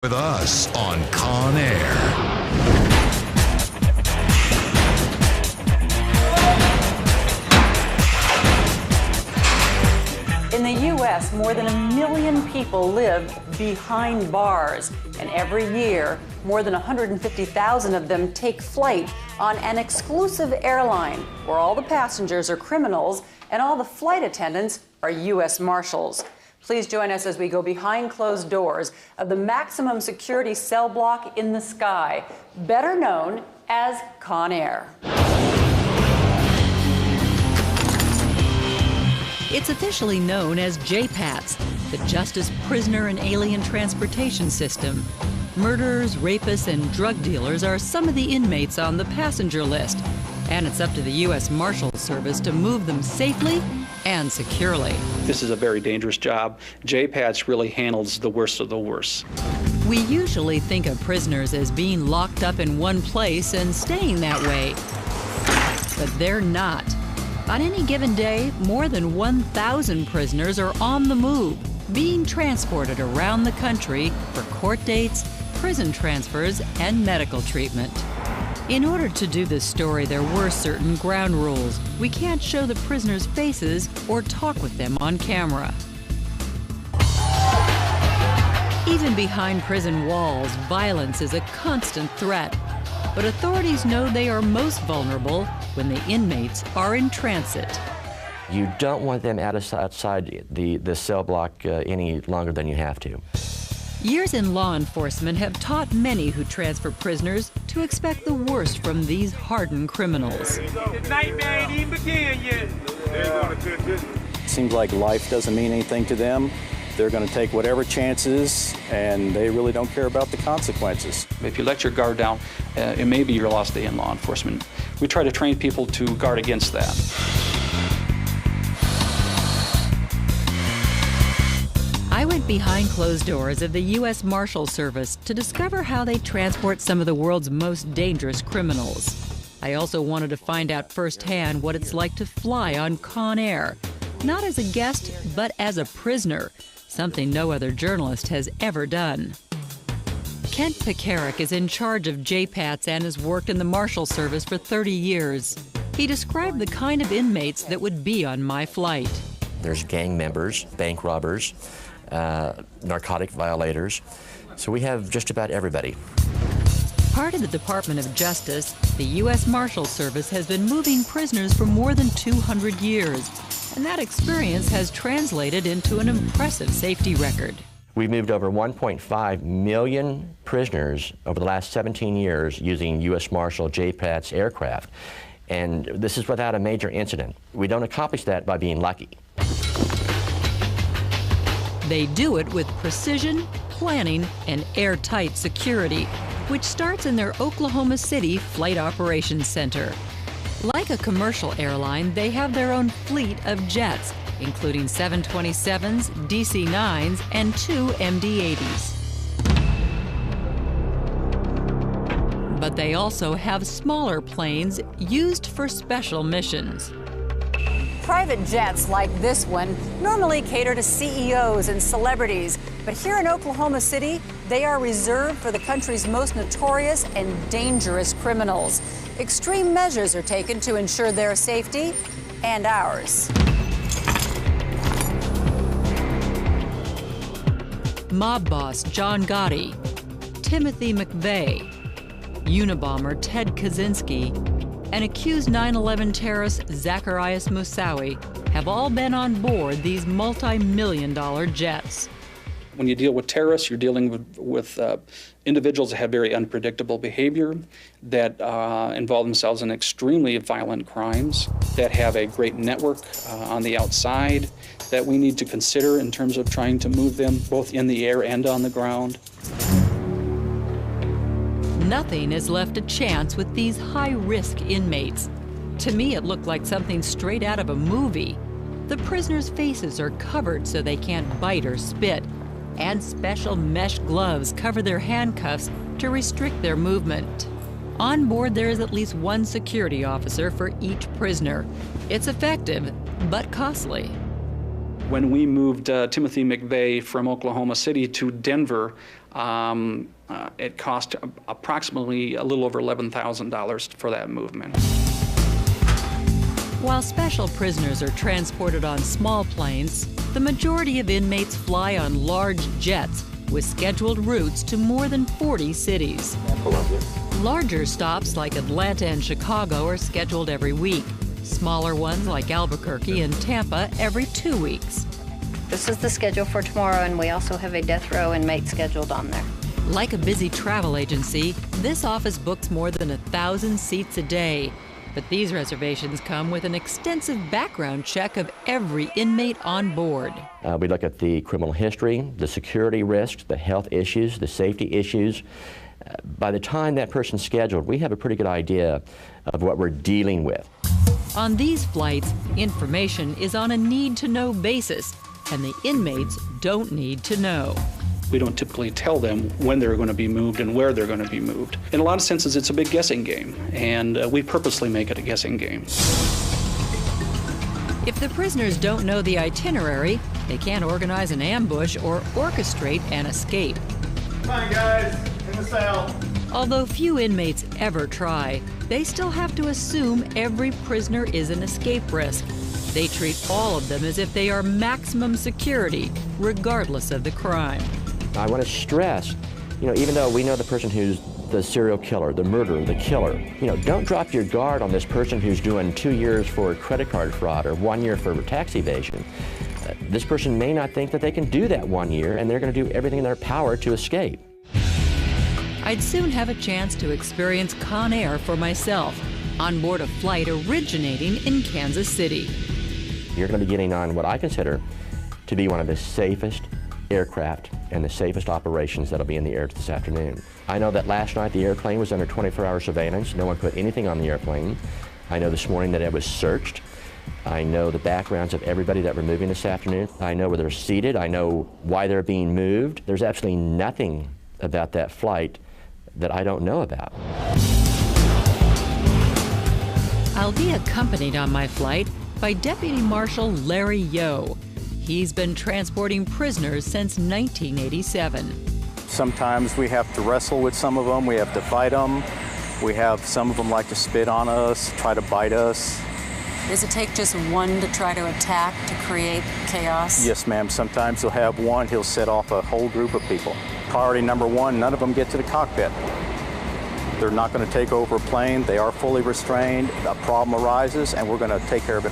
With us on Con Air. In the U.S., more than 1 million people live behind bars, and every year, more than 150,000 of them take flight on an exclusive airline where all the passengers are criminals and all the flight attendants are U.S. Marshals. Please join us as we go behind closed doors of the maximum security cell block in the sky, better known as Con Air. It's officially known as JPATS, the Justice Prisoner and Alien Transportation System. Murderers, rapists, and drug dealers are some of the inmates on the passenger list, and it's up to the U.S. Marshals Service to move them safely and securely. This is a very dangerous job. JPATS really handles the worst of the worst. We usually think of prisoners as being locked up in one place and staying that way, but they're not. On any given day, more than 1,000 prisoners are on the move, being transported around the country for court dates, prison transfers, and medical treatment. In order to do this story, there were certain ground rules. We can't show the prisoners' faces or talk with them on camera. Even behind prison walls, violence is a constant threat. But authorities know they are most vulnerable when the inmates are in transit. You don't want them outside the cell block any longer than you have to. Years in law enforcement have taught many who transfer prisoners to expect the worst from these hardened criminals. The nightmare ain't even begun yet. Seems like life doesn't mean anything to them. They're going to take whatever chances, and they really don't care about the consequences. If you let your guard down, it may be your last day in law enforcement. We try to train people to guard against that. I went behind closed doors of the U.S. Marshals Service to discover how they transport some of the world's most dangerous criminals. I also wanted to find out firsthand what it's like to fly on Con Air, not as a guest, but as a prisoner, something no other journalist has ever done. Kent Pekarik is in charge of JPATS and has worked in the Marshal Service for 30 years. He described the kind of inmates that would be on my flight. There's gang members, bank robbers, narcotic violators. So we have just about everybody. Part of the Department of Justice, the U.S. Marshal Service has been moving prisoners for more than 200 years, and that experience has translated into an impressive safety record. We've moved over 1.5 million prisoners over the last 17 years using U.S. Marshal JPATS aircraft, and this is without a major incident. We don't accomplish that by being lucky. They do it with precision, planning, and airtight security, which starts in their Oklahoma City Flight Operations Center. Like a commercial airline, they have their own fleet of jets, including 727s, DC-9s, and 2 MD-80s. But they also have smaller planes used for special missions. Private jets like this one normally cater to CEOs and celebrities, but here in Oklahoma City, they are reserved for the country's most notorious and dangerous criminals. Extreme measures are taken to ensure their safety and ours. Mob boss John Gotti, Timothy McVeigh, Unabomber Ted Kaczynski, and accused 9/11 terrorist Zacarias Moussaoui have all been on board these multi-million-dollar jets. When you deal with terrorists, you're dealing with individuals that have very unpredictable behavior, that involve themselves in extremely violent crimes, that have a great network on the outside that we need to consider in terms of trying to move them both in the air and on the ground. Nothing is left to chance with these high-risk inmates. To me, it looked like something straight out of a movie. The prisoners' faces are covered so they can't bite or spit, and special mesh gloves cover their handcuffs to restrict their movement. On board, there is at least one security officer for each prisoner. It's effective, but costly. When we moved Timothy McVeigh from Oklahoma City to Denver, it cost approximately a little over $11,000 for that movement. While special prisoners are transported on small planes, the majority of inmates fly on large jets with scheduled routes to more than 40 cities. Larger stops like Atlanta and Chicago are scheduled every week. Smaller ones like Albuquerque and Tampa every 2 weeks. This is the schedule for tomorrow, and we also have a death row inmate scheduled on there. Like a busy travel agency, this office books more than 1,000 seats a day. But these reservations come with an extensive background check of every inmate on board. We look at the criminal history, the security risks, the health issues, the safety issues. By the time that person's scheduled, we have a pretty good idea of what we're dealing with. On these flights, information is on a need-to-know basis, and the inmates don't need to know. We don't typically tell them when they're going to be moved and where they're going to be moved. In a lot of senses, it's a big guessing game, and we purposely make it a guessing game. If the prisoners don't know the itinerary, they can't organize an ambush or orchestrate an escape. Come on, guys, in the cell. Although few inmates ever try, they still have to assume every prisoner is an escape risk. They treat all of them as if they are maximum security, regardless of the crime. I want to stress, even though we know the person who's the serial killer, the murderer, the killer, don't drop your guard on this person who's doing 2 years for credit card fraud or 1 year for tax evasion. This person may not think that they can do that 1 year, and they're going to do everything in their power to escape. I'd soon have a chance to experience Con Air for myself, on board a flight originating in Kansas City. You're going to be getting on what I consider to be one of the safest aircraft and the safest operations that'll be in the air this afternoon. I know that last night the airplane was under 24-hour surveillance. No one put anything on the airplane. I know this morning that it was searched. I know the backgrounds of everybody that we're moving this afternoon. I know where they're seated. I know why they're being moved. There's absolutely nothing about that flight that I don't know about. I'll be accompanied on my flight by Deputy Marshal Larry Yo. He's been transporting prisoners since 1987. Sometimes we have to wrestle with some of them. We have to fight them. We have some of them like to spit on us, try to bite us. Does it take just one to try to attack to create chaos? Yes, ma'am. Sometimes he'll have one, he'll set off a whole group of people. Priority number one, none of them get to the cockpit. They're not going to take over a plane. They are fully restrained. A problem arises, and we're going to take care of it